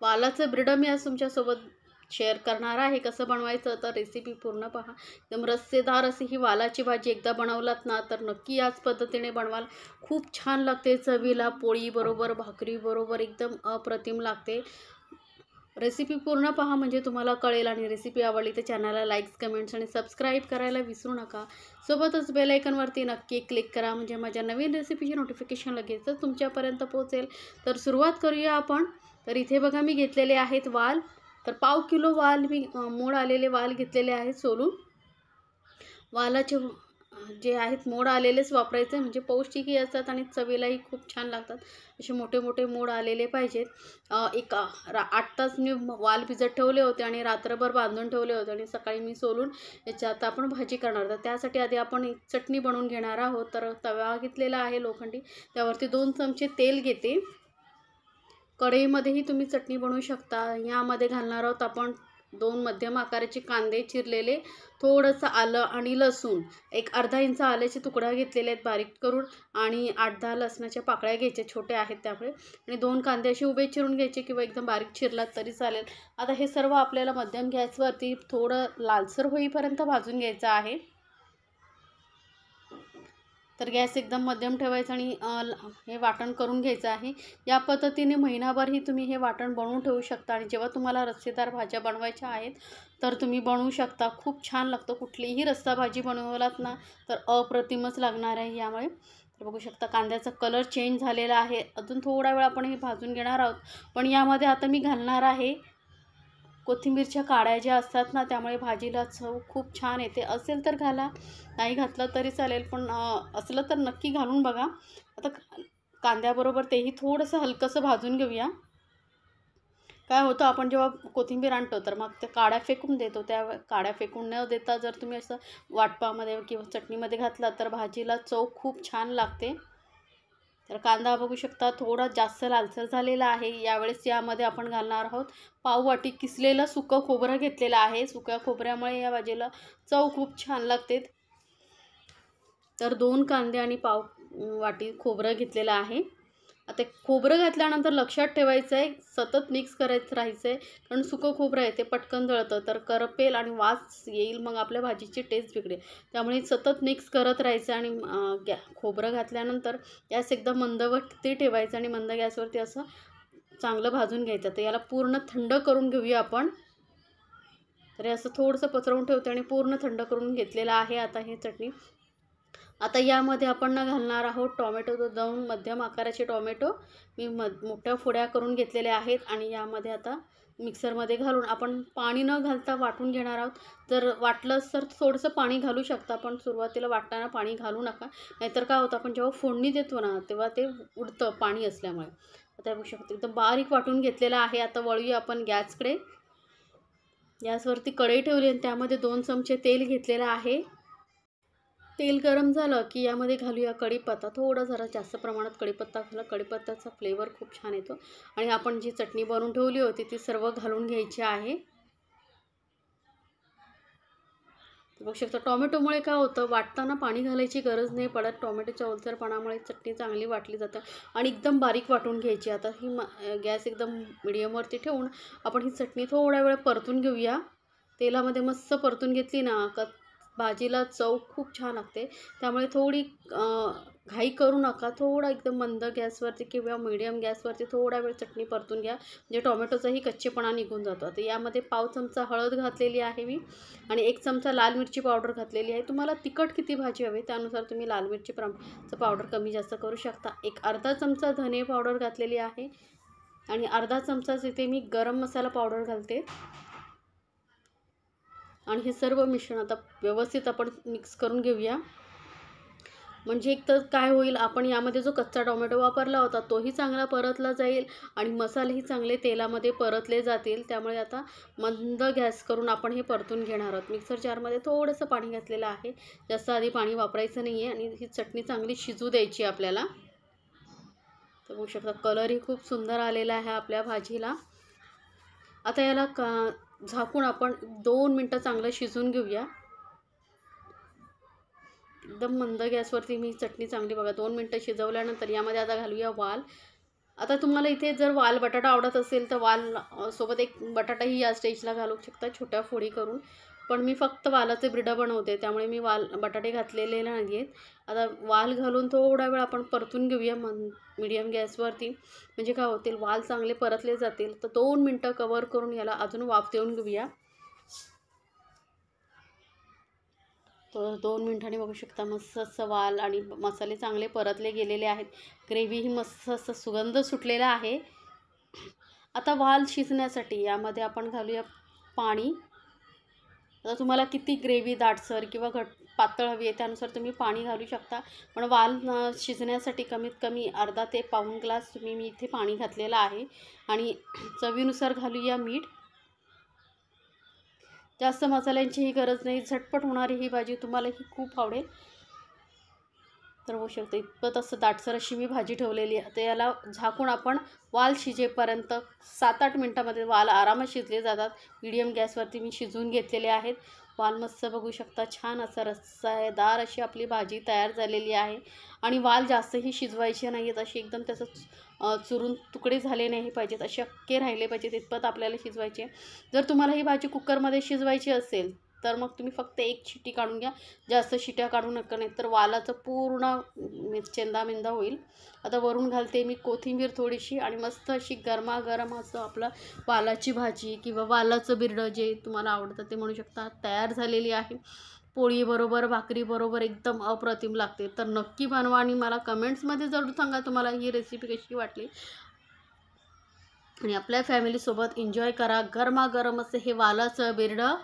वालाचं ब्रीडं मी आज तुमच्यासोबत शेअर करणार आहे. कसं बनवायचं तर रेसिपी पूर्ण पहा. एकदम रस्सेदार अशी ही वालाची भाजी एकदा बनवलात ना तर नक्की याच पद्धतीने बनवाल. खूप छान लागते चवीला, पोळीबरोबर, भाकरीबरोबर एकदम अप्रतिम लागते. रेसिपी पूर्ण पहा म्हणजे तुम्हाला कळेल. आणि रेसिपी आवडली तर चॅनलला लाईक्स, कमेंट्स आणि सबस्क्राईब करायला विसरू नका. सोबतच बेल आयकॉनवरती नक्की क्लिक करा म्हणजे माझ्या नवीन रेसिपीची नोटिफिकेशन लगेचच तुमच्यापर्यंत पोहोचेल. तर सुरुवात करूया आपण. तर इथे बघा मी घेतलेले आहेत वाल. तर पाव किलो वाल मी मोड आलेले वाल घेतलेले आहेत सोलून. वालाचे जे आहेत मोड आलेलेच वापरायचे म्हणजे पौष्टिकही असतात आणि चवीलाही खूप छान लागतात. असे मोठे मोठे मोड आलेले पाहिजेत. 8 तास मी वाल भिजत ठेवले होते आणि रात्रभर बांधून ठेवले होते आणि सकाळी मी सोलून याच्यात आपण भाजी करणार. तर त्यासाठी आधी आपण एक चटणी बनवून घेणार आहोत. तर तवा घेतलेला आहे लोखंडी, त्यावरती 2 चमचे तेल घेते. कढईमध्येही तुम्ही चटणी बनवू शकता. यामध्ये घालणार आहोत आपण 2 मध्यम आकाराचे कांदे चिरलेले, थोडंसं आलं आणि लसूण, एक अर्धा इंच आल्याचे तुकडा घेतलेले आहेत बारीक करून आणि 8-10 लसणाच्या पाकळ्या घ्यायच्या, छोट्या आहेत त्यामुळे. आणि 2 कांदे असे उभे चिरून घ्यायचे किंवा एकदम बारीक चिरलात तरी चालेल. आता हे सर्व आपल्याला मध्यम गॅसवरती थोडं लालसर होईपर्यंत भाजून घ्यायचं आहे. तर गॅस एकदम मध्यम ठेवायचा आणि हे वाटण करून घ्यायचं आहे. या पद्धतीने महिनाभरही तुम्ही हे वाटण बनवून ठेवू शकता आणि जेव्हा तुम्हाला रस्सेदार भाज्या बनवायच्या आहेत तर तुम्ही बनवू शकता. खूप छान लागतं. कुठलीही रस्सा भाजी बनवलात ना तर अप्रतिमच लागणार आहे यामुळे. तर बघू शकता कांद्याचा कलर चेंज झालेला आहे. अजून थोडा वेळ आपण हे भाजून घेणार आहोत. पण यामध्ये आता मी घालणार आहे कोथिंबीरच्या काड्या ज्या असतात ना, त्यामुळे भाजीला चव खूप छान येते. असेल तर घाला, नाही घातलं तरी चालेल, पण असलं तर नक्की घालून बघा. आता कांद्याबरोबर तेही थोडंसं हलकंसं भाजून घेऊया. काय होतं आपण जेव्हा कोथिंबीर आणतो तर मग त्या काड्या फेकून देतो. त्या काड्या फेकून न देता जर तुम्ही असं वाटपामध्ये किंवा चटणीमध्ये घातला तर भाजीला चव खूप छान लागते. तर कांदा बघू शकता थोडा जास्त लालसर झालेला आहे. यावेळेस यामध्ये आपण घालणार आहोत पाव वाटी किसलेलं सुकं खोबरं घेतलेलं आहे. सुक्या खोबऱ्यामुळे या भाजीला चव खूप छान लागते. तर 2 कांदे आणि पाव वाटी खोबरं घेतलेलं आहे. आता खोबरं घातल्यानंतर लक्षात ठेवायचं आहे, सतत मिक्स करायचं राहायचं आहे. कारण सुकं खोबरं आहे ते पटकन जळतं तर करपेल आणि वास येईल, मग आपल्या भाजीची टेस्ट बिघडेल. त्यामुळे सतत मिक्स करत राहायचं आणि खोबरं घातल्यानंतर गॅस एकदम मंदवरती ठेवायचं आणि मंद गॅसवरती असं चांगलं भाजून घ्यायचं. तर याला पूर्ण थंड करून घेऊया आपण. तर हे असं थोडंसं पसरवून ठेवते आणि पूर्ण थंड करून घेतलेलं आहे आता हे चटणी. आता यामध्ये आपण घालणार आहोत टोमॅटो. 2 मध्यम आकाराचे टोमॅटो मी मोठ्या फोड्या करून घेतलेले आहेत आणि यामध्ये आता मिक्सरमध्ये घालून आपण पाणी न घालता वाटून घेणार आहोत. जर वाटलंच तर थोडंसं पाणी घालू शकता, पण सुरुवातीला वाटताना पाणी घालू नका. नाहीतर काय होतं आपण जेव्हा फोडणी देतो ना तेव्हा ते उडतं पाणी असल्यामुळे. आता बघू शकतो एकदम बारीक वाटून घेतलेलं आहे. आता वळूया आपण गॅसकडे. गॅसवरती कढई ठेवली आणि त्यामध्ये 2 चमचे तेल घेतलेलं आहे. तेल गरम झालं की यामध्ये घालूया कढीपत्ता. थोडा जरा जास्त प्रमाणात कढीपत्ता घाला. कढीपत्त्याचा फ्लेवर खूप छान येतो. आणि आपण जी चटणी बनवून ठेवली होती ती सर्व घालून घ्यायची आहे. बघू शकता टोमॅटोमुळे काय होतं, वाटताना पाणी घालायची गरज नाही पडत. टोमॅटोच्या ओलसरपणामुळे चटणी चांगली वाटली जातं आणि एकदम बारीक वाटून घ्यायची. आता ही गॅस एकदम मिडियमवरती ठेवून आपण ही चटणी थोडा वेळ परतून घेऊया. तेलामध्ये मस्त परतून घेतली ना का भाजीला चव खूप छान लागते. त्यामुळे थोडी घाई करू नका. थोडा एकदम मंद गॅसवरती किंवा मीडियम गॅसवरती थोडा वेळ चटणी परतून घ्या म्हणजे टोमॅटोचाही कच्चेपणा निघून जातो. आता यामध्ये पाव चमचा हळद घातलेली आहे मी आणि 1 चमचा लाल मिरची पावडर घातलेली आहे. तुम्हाला तिखट किती भाजी हवी त्यानुसार तुम्ही लाल मिरची पावडर कमी जास्त करू शकता. एक अर्धा चमचा धने पावडर घातलेली आहे आणि अर्धा चमचाच इथे मी गरम मसाला पावडर घालते. आणि हे सर्व मिश्रण आता व्यवस्थित आपण मिक्स करून घेऊया. म्हणजे एक तर काय होईल, आपण यामध्ये जो कच्चा टोमॅटो वापरला होता तोही चांगला परतला जाईल आणि मसालेही चांगले तेलामध्ये परतले जातील. त्यामुळे आता मंद गॅस करून आपण हे परतून घेणार आहोत. मिक्सर जारमध्ये थोडंसं पाणी घातलेलं आहे. जास्त आधी पाणी वापरायचं नाही आहे आणि ही चटणी चांगली शिजू द्यायची आपल्याला. तर बघू शकता कलरही खूप सुंदर आलेला आहे आपल्या भाजीला. आता याला झाकून आपण 2 मिनटं चांगलं शिजून घेऊया. एकदम मंद गॅसवरती मी चटणी चांगली बघा 2 मिनटं शिजवल्यानंतर यामध्ये आता घालूया वाल. आता तुम्हाला इथे जर वाल बटाटा आवडत असेल तर वाल सोबत एक बटाटाही या स्टेजला घालू शकता छोट्या फोडी करून. पण मी फक्त वालाचे ब्रेड बनवते, त्यामुळे मी बटाटे घातलेले नाही आहेत. आता वाल घालून थोडा वेळ आपण परतून घेऊया मीडियम गॅसवरती. म्हणजे काय होतील, वाल चांगले परतले जातील. तर 2 मिनटं कवर करून याला अजून वाफ देऊन घेऊया. तर 2 मिनिटांनी बघू शकता मस्त असं वाल आणि मसाले चांगले परतले गेलेले आहेत. ग्रेव्हीही मस्त असं सुगंध सुटलेला आहे. आता वाल शिजण्यासाठी यामध्ये आपण घालूया पाणी. आता तुम्हाला किती ग्रेव्ही दाटसर किंवा पातळ हवी आहे त्यानुसार तुम्ही पाणी घालू शकता. पण वाल शिजण्यासाठी कमीत कमी अर्धा ते पाऊण ग्लास मी इथे पाणी घातलेलं आहे. आणि चवीनुसार घालूया मीठ. जास्त मसाल्यांचीही गरज नाही, झटपट होणारी ही भाजी तुम्हालाही खूप आवडेल. तर होऊ शकतं इतपत असं दाटसर अशी मी भाजी ठेवलेली आहे. तर याला झाकून आपण वाल शिजेपर्यंत 7-8 मिनटामध्ये वाल आरामात शिजले जातात. मीडियम गॅसवरती मी शिजवून घेतलेले आहेत. वाल मस्त बघू शकता छान असं रस्सादार अशी आपली भाजी तयार झालेली आहे. आणि वाल जास्तही शिजवायचे नाही आहेत, अशी एकदम त्याचं चुरून तुकडे झाले नाही पाहिजेत, असे अख्खे राहिले पाहिजेत इतपत आपल्याला शिजवायचे. जर तुम्हाला ही भाजी कुकरमध्ये शिजवायची असेल तर मग तुम्ही फक्त 1 शिट्टी काढून घ्या, जास्त शिट्या काढू नका, नाही तर वालाचं पूर्ण चेंदामेंदा होईल. आता वरून घालते मी कोथिंबीर थोडीशी आणि मस्त अशी गरमागरम असं आपलं वालाची भाजी किंवा वालाचं बिरडं जे तुम्हाला आवडतं ते म्हणू शकता तयार झालेली आहे. पोळीबरोबर भाकरीबरोबर एकदम अप्रतिम लागते. तर नक्की बनवा आणि मला कमेंट्समध्ये जरूर सांगा तुम्हाला ही रेसिपी कशी वाटली. आणि आपल्या फॅमिलीसोबत एन्जॉय करा. गरमागरम असं हे वालाचं बिरडं